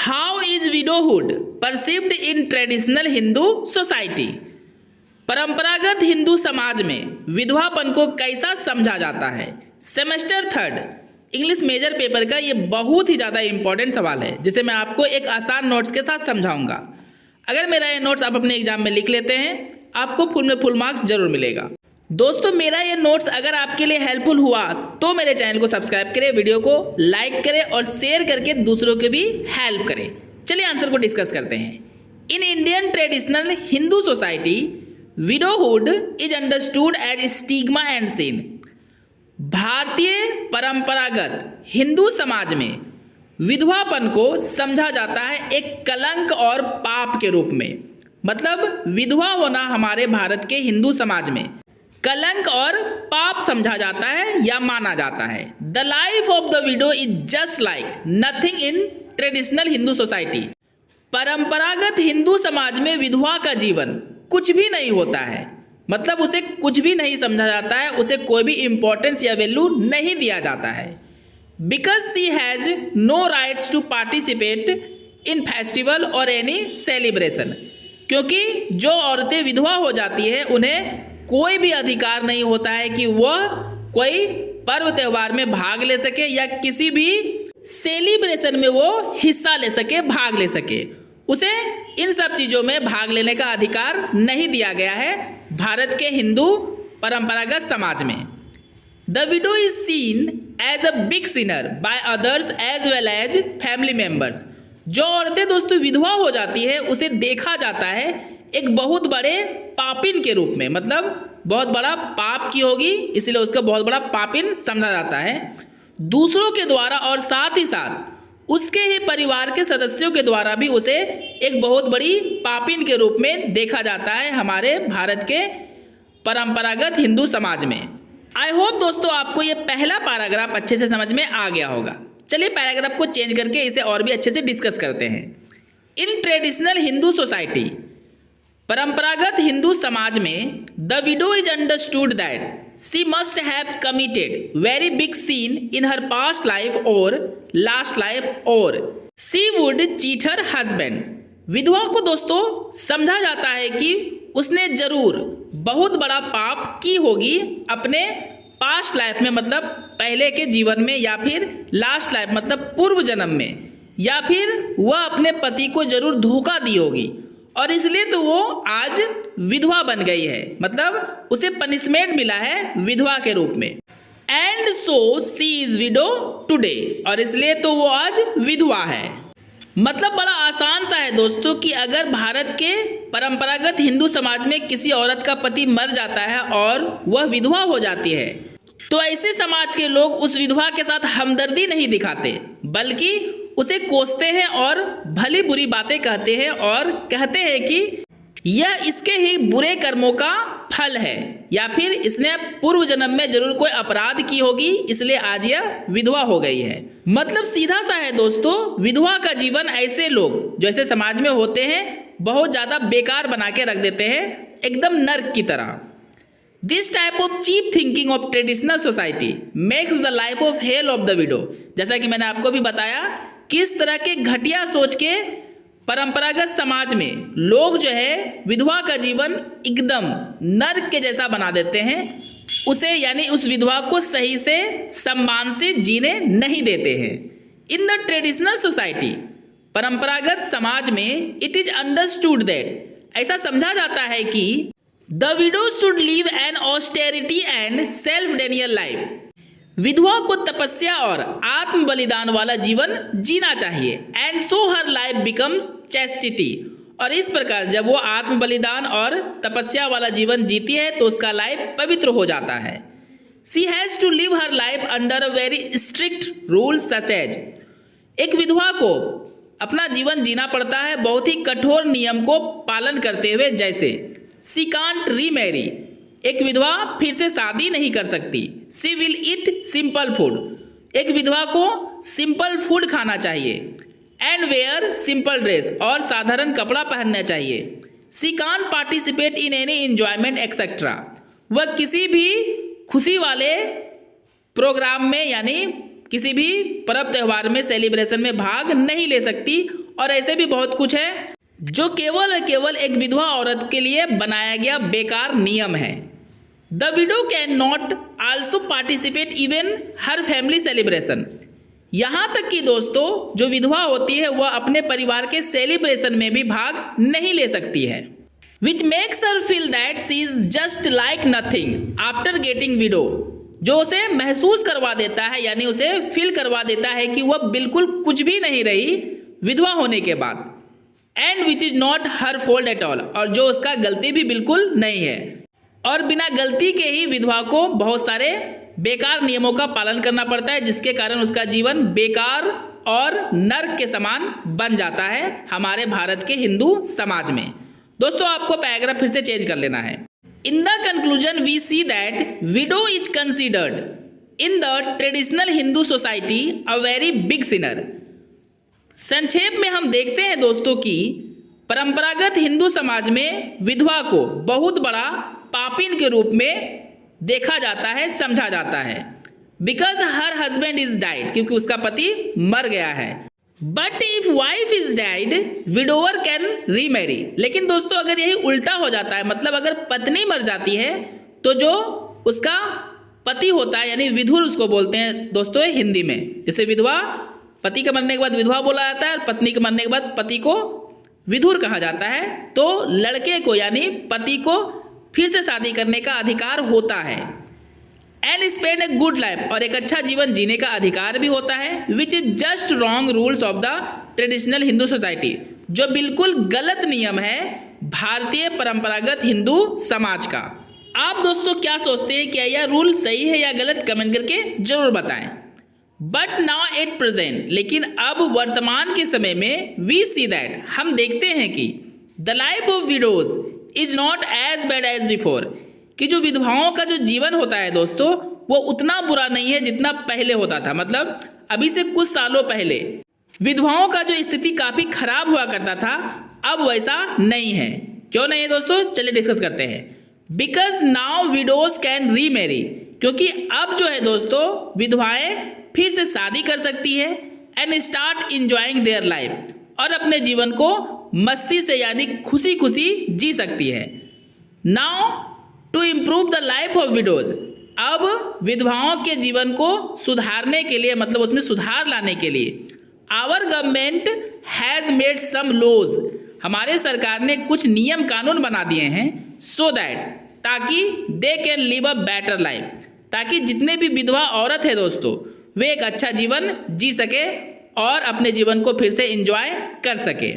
How is widowhood perceived in traditional Hindu society. परंपरागत हिंदू समाज में विधवापन को कैसा समझा जाता है। सेमेस्टर 3 इंग्लिश मेजर पेपर का ये बहुत ही ज़्यादा इंपॉर्टेंट सवाल है, जिसे मैं आपको एक आसान नोट्स के साथ समझाऊंगा। अगर मेरा ये नोट्स आप अपने एग्जाम में लिख लेते हैं, आपको फुल में फुल मार्क्स जरूर मिलेगा। दोस्तों, मेरा ये नोट्स अगर आपके लिए हेल्पफुल हुआ तो मेरे चैनल को सब्सक्राइब करें, वीडियो को लाइक करें और शेयर करके दूसरों के भी हेल्प करें। चलिए आंसर को डिस्कस करते हैं। In Indian traditional Hindu society widowhood is understood as stigma and sin. भारतीय परंपरागत हिंदू समाज में विधवापन को समझा जाता है एक कलंक और पाप के रूप में। मतलब विधवा होना हमारे भारत के हिंदू समाज में कलंक और पाप समझा जाता है या माना जाता है। The life of the widow is just like nothing in traditional Hindu society. परंपरागत हिंदू समाज में विधवा का जीवन कुछ भी नहीं होता है। मतलब उसे कुछ भी नहीं समझा जाता है, उसे कोई भी इंपॉर्टेंस या वैल्यू नहीं दिया जाता है। Because she has no rights to participate in festival और एनी सेलिब्रेशन। क्योंकि जो औरतें विधवा हो जाती है उन्हें कोई भी अधिकार नहीं होता है कि वह कोई पर्व त्यौहार में भाग ले सके या किसी भी सेलिब्रेशन में वो हिस्सा ले सके, भाग ले सके। उसे इन सब चीज़ों में भाग लेने का अधिकार नहीं दिया गया है भारत के हिंदू परंपरागत समाज में। The widow is seen as a big sinner by others as well as family members. जो औरतें दोस्तों विधवा हो जाती है उसे देखा जाता है एक बहुत बड़े पापिन के रूप में। मतलब बहुत बड़ा पाप की होगी, इसलिए उसका बहुत बड़ा पापिन समझा जाता है दूसरों के द्वारा, और साथ ही साथ उसके ही परिवार के सदस्यों के द्वारा भी उसे एक बहुत बड़ी पापिन के रूप में देखा जाता है हमारे भारत के परंपरागत हिंदू समाज में। आई होप दोस्तों आपको ये पहला पैराग्राफ अच्छे से समझ में आ गया होगा। चलिए पैराग्राफ को चेंज करके इसे और भी अच्छे से डिस्कस करते हैं। इन ट्रेडिशनल हिंदू सोसाइटी, परंपरागत हिंदू समाज में the widow is understood that she must have committed very big sin in her past life और लास्ट लाइफ और she would cheat her husband. विधवा को दोस्तों समझा जाता है कि उसने जरूर बहुत बड़ा पाप की होगी अपने पास्ट लाइफ में, मतलब पहले के जीवन में, या फिर लास्ट लाइफ मतलब पूर्व जन्म में, या फिर वह अपने पति को जरूर धोखा दी होगी और इसलिए तो वो आज विधवा बन गई है। मतलब उसे पनिशमेंट मिला है विधवा के रूप में। And so she is widow today, और इसलिए तो वो आज विधवा है। मतलब बड़ा आसान सा है दोस्तों कि अगर भारत के परंपरागत हिंदू समाज में किसी औरत का पति मर जाता है और वह विधवा हो जाती है, तो ऐसे समाज के लोग उस विधवा के साथ हमदर्दी नहीं दिखाते, बल्कि उसे कोसते हैं और भली बुरी बातें कहते हैं और कहते हैं कि यह इसके ही बुरे कर्मों का फल है, या फिर इसने पूर्व जन्म में जरूर कोई अपराध की होगी इसलिए आज यह विधवा हो गई है। मतलब सीधा सा है दोस्तों, विधवा का जीवन ऐसे लोग जो ऐसे समाज में होते हैं बहुत ज़्यादा बेकार बना के रख देते हैं, एकदम नर्क की तरह। This type of cheap thinking of traditional society makes the life of hell of the widow. जैसा कि मैंने आपको भी बताया, किस तरह के घटिया सोच के परंपरागत समाज में लोग जो है विधवा का जीवन एकदम नर्क के जैसा बना देते हैं, उसे यानी उस विधवा को सही से सम्मान से जीने नहीं देते हैं। इन द ट्रेडिशनल सोसाइटी, परंपरागत समाज में इट इज अंडरस्टूड दैट, ऐसा समझा जाता है कि the widow should live an austerity and self denial life. विधवा को तपस्या और आत्म बलिदान वाला जीवन जीना चाहिए। And so her life becomes chastity, और इस प्रकार जब वो आत्म बलिदान और तपस्या वाला जीवन जीती है तो उसका लाइफ पवित्र हो जाता है। She has to live her life under a very strict rule such as. एक विधवा को अपना जीवन जीना पड़ता है बहुत ही कठोर नियम को पालन करते हुए, जैसे सी कांट रीमैरी, एक विधवा फिर से शादी नहीं कर सकती। सी विल ईट सिंपल फूड, एक विधवा को सिंपल फूड खाना चाहिए। एंड वेयर सिंपल ड्रेस, और साधारण कपड़ा पहनना चाहिए। She can't participate in any enjoyment etcetera, वह किसी भी खुशी वाले प्रोग्राम में यानी किसी भी पर्व त्यौहार में सेलिब्रेशन में भाग नहीं ले सकती और ऐसे भी बहुत कुछ है जो केवल और केवल एक विधवा औरत के लिए बनाया गया बेकार नियम है। The widow can not also participate even her family celebration. यहाँ तक कि दोस्तों जो विधवा होती है वह अपने परिवार के सेलिब्रेशन में भी भाग नहीं ले सकती है। Which makes her feel that she is just like nothing after getting window. जो उसे महसूस करवा देता है यानी उसे फील करवा देता है कि वह बिल्कुल कुछ भी नहीं रही विधवा होने के बाद। And which is not her fault at all, और जो उसका गलती भी बिल्कुल नहीं है। और बिना गलती के ही विधवा को बहुत सारे बेकार नियमों का पालन करना पड़ता है, जिसके कारण उसका जीवन बेकार और नर्क के समान बन जाता है हमारे भारत के हिंदू समाज में। दोस्तों आपको पैराग्राफ फिर से चेंज कर लेना है। In the conclusion we see that widow is considered in the traditional Hindu society a very big sinner. संक्षेप में हम देखते हैं दोस्तों कि परंपरागत हिंदू समाज में विधवा को बहुत बड़ा पापिन के रूप में देखा जाता है, समझा जाता है। Because her husband is died, क्योंकि उसका पति मर गया है। But if wife is died widower can remarry. लेकिन दोस्तों अगर यही उल्टा हो जाता है, मतलब अगर पत्नी मर जाती है तो जो उसका पति होता है यानी विधुर उसको बोलते हैं दोस्तों हिंदी में। जैसे विधवा, पति के मरने के बाद विधवा बोला जाता है और पत्नी के मरने के बाद पति को विधुर कहा जाता है। तो लड़के को यानी पति को फिर से शादी करने का अधिकार होता है। And spend a good life, और एक अच्छा जीवन जीने का अधिकार भी होता है। Which is just wrong rules of the traditional Hindu society, जो बिल्कुल गलत नियम है भारतीय परंपरागत हिंदू समाज का। आप दोस्तों क्या सोचते हैं, क्या यह रूल सही है या गलत? कमेंट करके जरूर बताएं। बट नाउ एट प्रेजेंट, लेकिन अब वर्तमान के समय में वी सी दैट, हम देखते हैं कि the life of widows is not as bad as before, कि जो विधवाओं का जो जीवन होता है दोस्तों वो उतना बुरा नहीं है जितना पहले होता था। मतलब अभी से कुछ सालों पहले विधवाओं का जो स्थिति काफ़ी खराब हुआ करता था, अब वैसा नहीं है। क्यों नहीं है दोस्तों, चलिए डिस्कस करते हैं। Because now widows can remarry, क्योंकि अब जो है दोस्तों विधवाएं फिर से शादी कर सकती है। And start enjoying their life, और अपने जीवन को मस्ती से यानी खुशी खुशी जी सकती है। Now to improve the life of widows, अब विधवाओं के जीवन को सुधारने के लिए, मतलब उसमें सुधार लाने के लिए our government has made some laws, हमारे सरकार ने कुछ नियम कानून बना दिए हैं। सो दैट, ताकि they can live a better life, ताकि जितने भी विधवा औरत है दोस्तों वे एक अच्छा जीवन जी सके और अपने जीवन को फिर से एंजॉय कर सके।